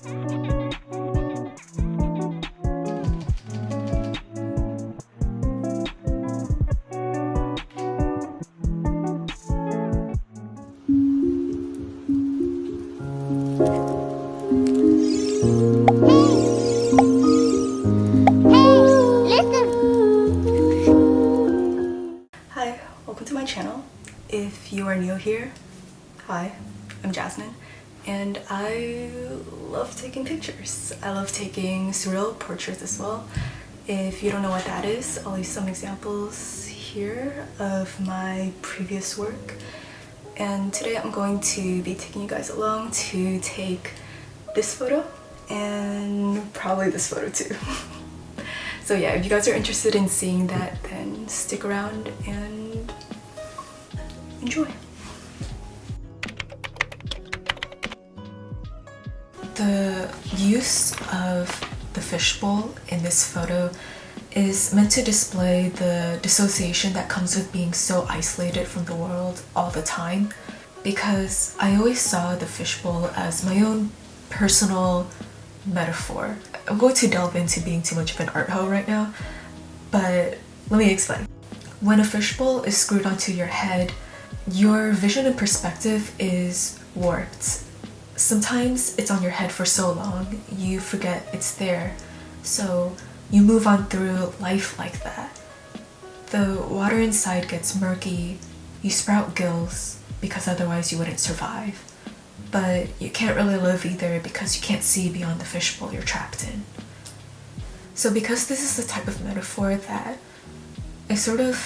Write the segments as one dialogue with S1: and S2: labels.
S1: Hi, welcome to my channel. If you are new here, hi, I'm Jasmine, and I love taking pictures. I love taking surreal portraits as well. If you don't know what that is, I'll leave some examples here of my previous work. And today I'm going to be taking you guys along to take this photo and probably this photo too. So yeah, if you guys are interested in seeing that, then stick around and enjoy. The use of the fishbowl in this photo is meant to display the dissociation that comes with being so isolated from the world all the time, because I always saw the fishbowl as my own personal metaphor. I'm going to delve into being too much of an art hoe right now, but let me explain. When a fishbowl is screwed onto your head, your vision and perspective is warped. Sometimes it's on your head for so long, you forget it's there. So you move on through life like that. The water inside gets murky, you sprout gills because otherwise you wouldn't survive. But you can't really live either because you can't see beyond the fishbowl you're trapped in. So because this is the type of metaphor that I sort of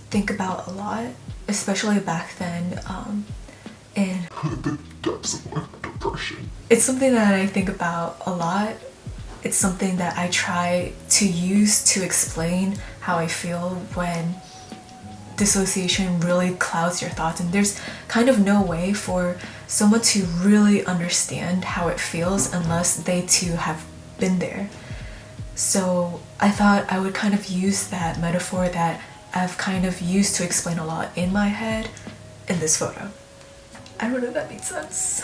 S1: think about a lot, especially back then, and
S2: the depths of my depression.
S1: It's something that I think about a lot. It's something that I try to use to explain how I feel when dissociation really clouds your thoughts, and there's kind of no way for someone to really understand how it feels unless they too have been there. So I thought I would kind of use that metaphor that I've kind of used to explain a lot in my head in this photo. I don't know if that makes sense.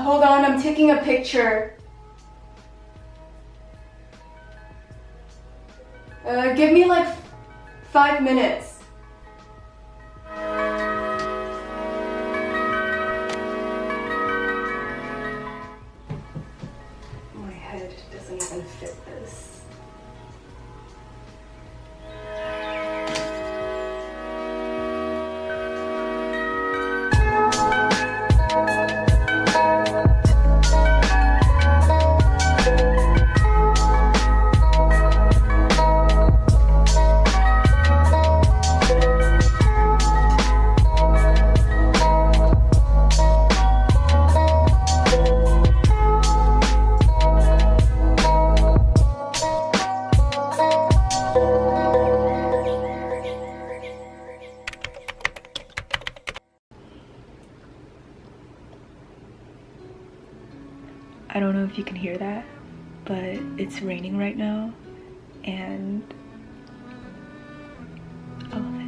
S1: Hold on, I'm taking a picture. Give me like 5 minutes. My head doesn't even fit this. I don't know if you can hear that, but it's raining right now, and I love it.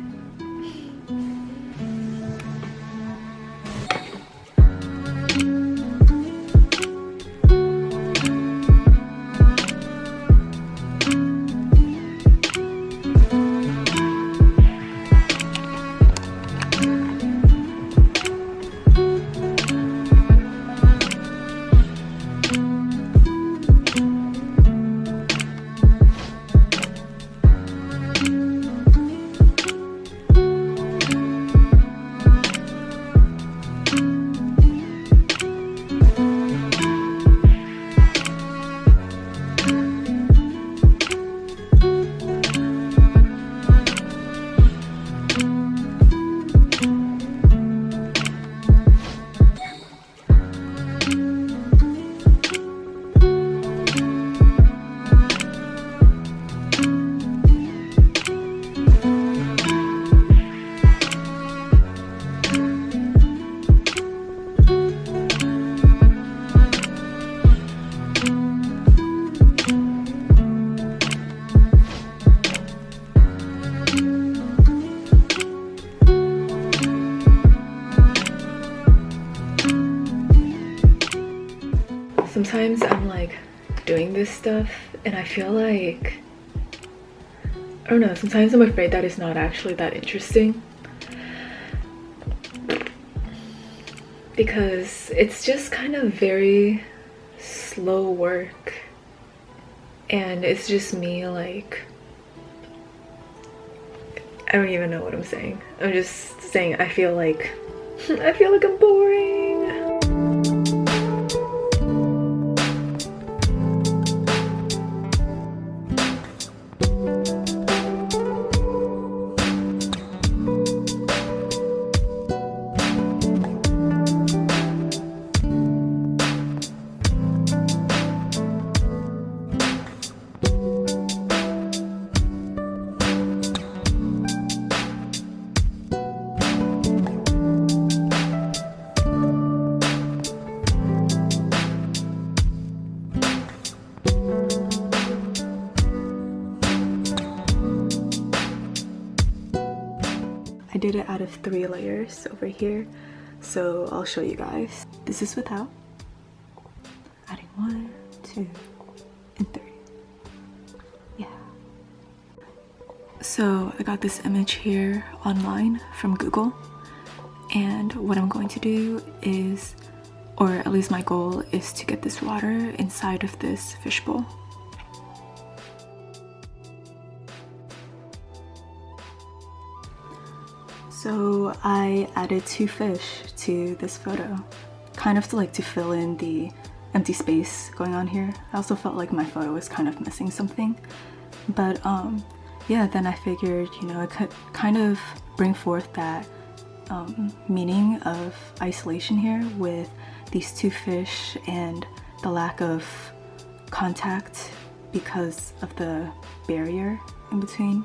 S1: sometimes I'm like doing this stuff and I feel like, I don't know, sometimes I'm afraid that it's not actually that interesting because it's just kind of very slow work and it's just me like, I don't even know what I'm saying. I'm just saying I feel like I'm boring. I did it out of 3 layers over here, so I'll show you guys. This is without. Adding 1, 2, and 3. Yeah. So I got this image here online from Google, and what I'm going to do is, or at least my goal is to get this water inside of this fishbowl. So I added 2 fish to this photo, kind of to fill in the empty space going on here. I also felt like my photo was kind of missing something, but yeah, then I figured, you know, I could kind of bring forth that meaning of isolation here with these 2 fish and the lack of contact because of the barrier in between.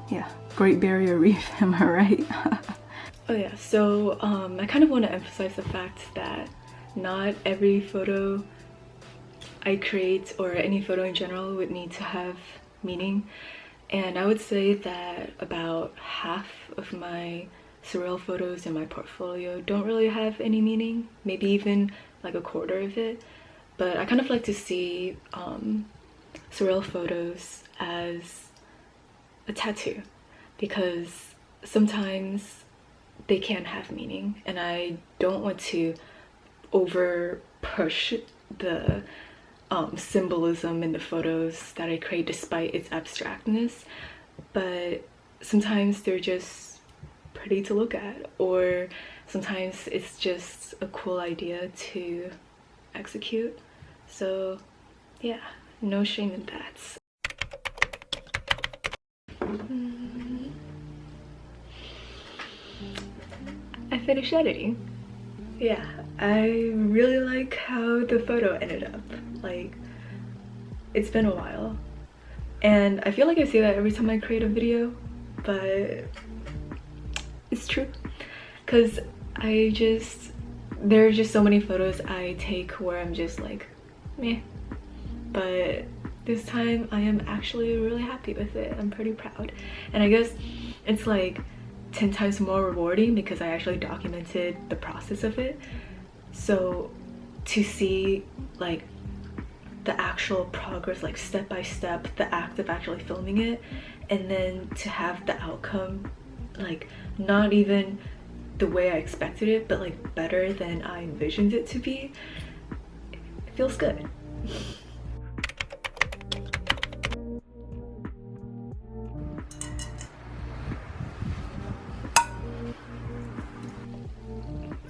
S1: Yeah, Great Barrier Reef, am I right? Oh yeah, so I kind of want to emphasize the fact that not every photo I create, or any photo in general, would need to have meaning. And I would say that about half of my surreal photos in my portfolio don't really have any meaning, maybe even like a quarter of it. But I kind of like to see surreal photos as a tattoo, because sometimes they can have meaning and I don't want to over push the symbolism in the photos that I create despite its abstractness, but sometimes they're just pretty to look at, or sometimes it's just a cool idea to execute. So yeah, no shame in that. I finished editing. Yeah, I really like how the photo ended up. Like, it's been a while, and I feel like I say that every time I create a video, but it's true, because there are just so many photos I take where I'm just like, meh, but this time I am actually really happy with it. I'm pretty proud, and I guess it's like 10 times more rewarding because I actually documented the process of it. So to see like the actual progress, like step by step, the act of actually filming it, and then to have the outcome like not even the way I expected it, but like better than I envisioned it to be, it feels good.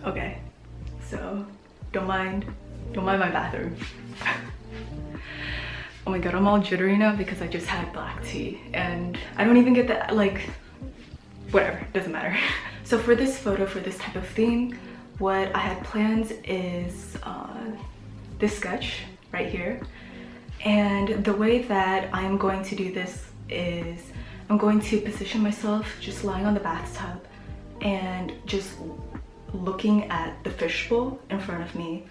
S1: Okay, so don't mind my bathroom. Oh my god, I'm all jittery now because I just had black tea and I don't even get that, like, whatever, doesn't matter. So for this photo, for this type of theme, what I had planned is this sketch right here. And the way that I'm going to do this is I'm going to position myself just lying on the bathtub and just looking at the fishbowl in front of me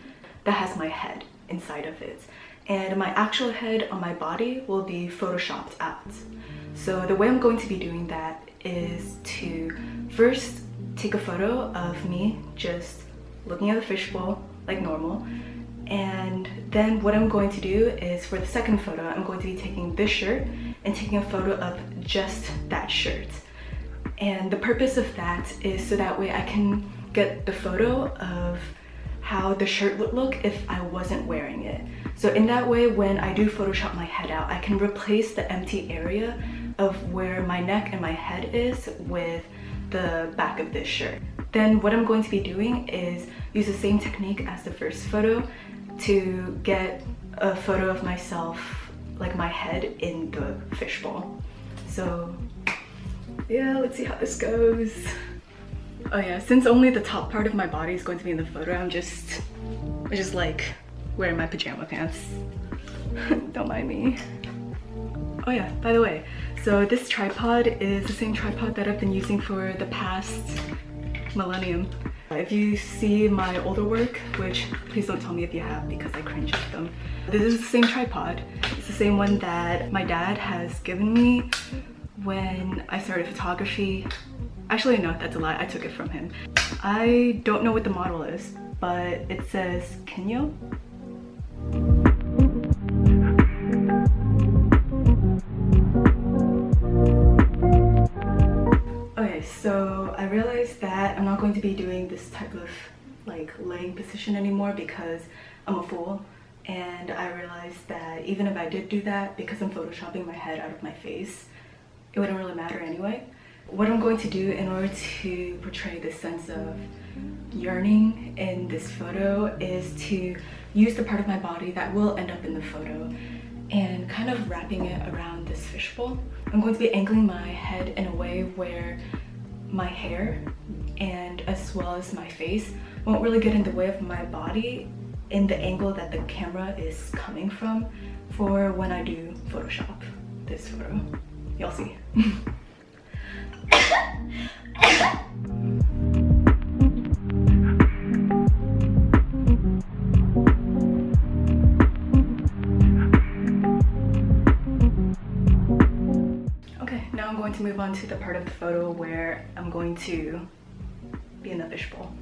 S1: that has my head inside of it, and my actual head on my body will be photoshopped out. So the way I'm going to be doing that is to first take a photo of me just looking at the fishbowl like normal, and Then what I'm going to do is, for the second photo, I'm going to be taking this shirt and taking a photo of just that shirt. And the purpose of that is so that way I can get the photo of how the shirt would look if I wasn't wearing it. So in that way, when I do Photoshop my head out, I can replace the empty area of where my neck and my head is with the back of this shirt. Then what I'm going to be doing is use the same technique as the first photo to get a photo of myself, like my head in the fishbowl. So yeah, let's see how this goes. Oh yeah, since only the top part of my body is going to be in the photo, I'm just like wearing my pajama pants. Don't mind me. Oh yeah, by the way, so this tripod is the same tripod that I've been using for the past millennium. If you see my older work, which please don't tell me if you have because I cringe at them. This is the same tripod. It's the same one that my dad has given me when I started photography. Actually, no, that's a lie. I took it from him. I don't know what the model is, but it says Kenyo. Okay, so I realized that I'm not going to be doing this type of like laying position anymore because I'm a fool. And I realized that even if I did do that, because I'm photoshopping my head out of my face, it wouldn't really matter anyway. What I'm going to do in order to portray this sense of yearning in this photo is to use the part of my body that will end up in the photo and kind of wrapping it around this fishbowl. I'm going to be angling my head in a way where my hair and as well as my face won't really get in the way of my body in the angle that the camera is coming from for when I do Photoshop this photo. You'll see. Okay, now I'm going to move on to the part of the photo where I'm going to be in the fishbowl.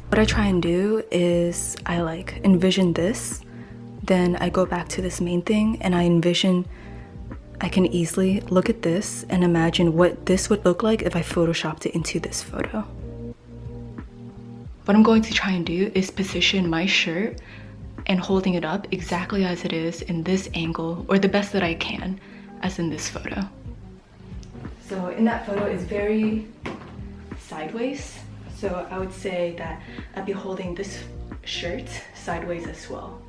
S1: What I try and do is I like envision this, then I go back to this main thing and I envision I can easily look at this and imagine what this would look like if I photoshopped it into this photo. What I'm going to try and do is position my shirt and holding it up exactly as it is in this angle, or the best that I can, as in this photo. So in that photo is very sideways. So I would say that I'd be holding this shirt sideways as well.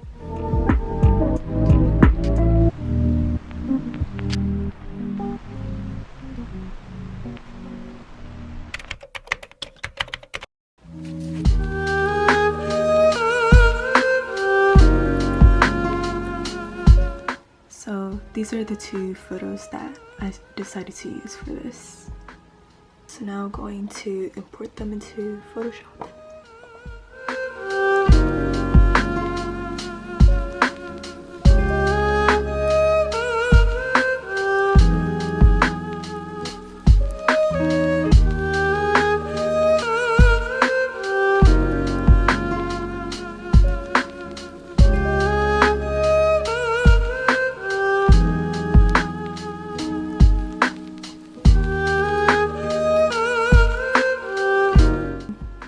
S1: So these are the two photos that I decided to use for this. So now I'm going to import them into Photoshop.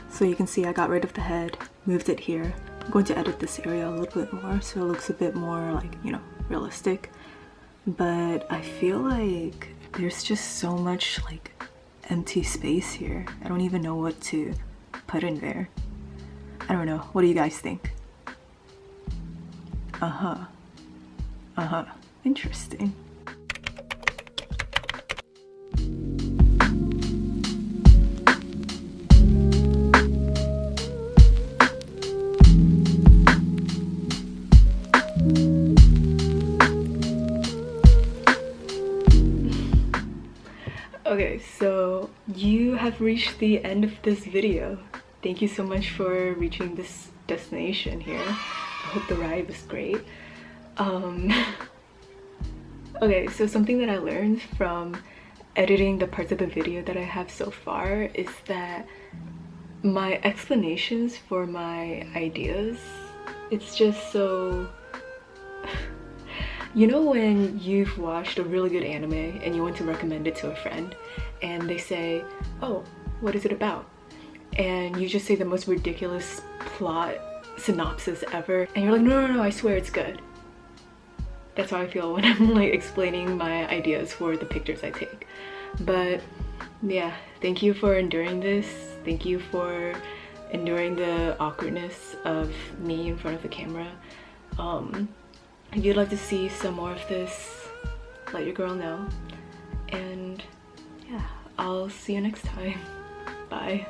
S1: So you can see I got rid of the head, moved it here. I'm going to edit this area a little bit more so it looks a bit more like, you know, realistic. But I feel like there's just so much like empty space here. I don't even know what to put in there. I don't know. What do you guys think? Interesting. Okay, so you have reached the end of this video. Thank you so much for reaching this destination here. I hope the ride was great. Okay, so something that I learned from editing the parts of the video that I have so far is that my explanations for my ideas, it's just so... You know when you've watched a really good anime and you want to recommend it to a friend and they say, oh, what is it about? And you just say the most ridiculous plot synopsis ever and you're like, no, I swear it's good. That's how I feel when I'm like explaining my ideas for the pictures I take. But yeah, thank you for enduring this. Thank you for enduring the awkwardness of me in front of the camera. If you'd like to see some more of this, let your girl know. And yeah, I'll see you next time. Bye.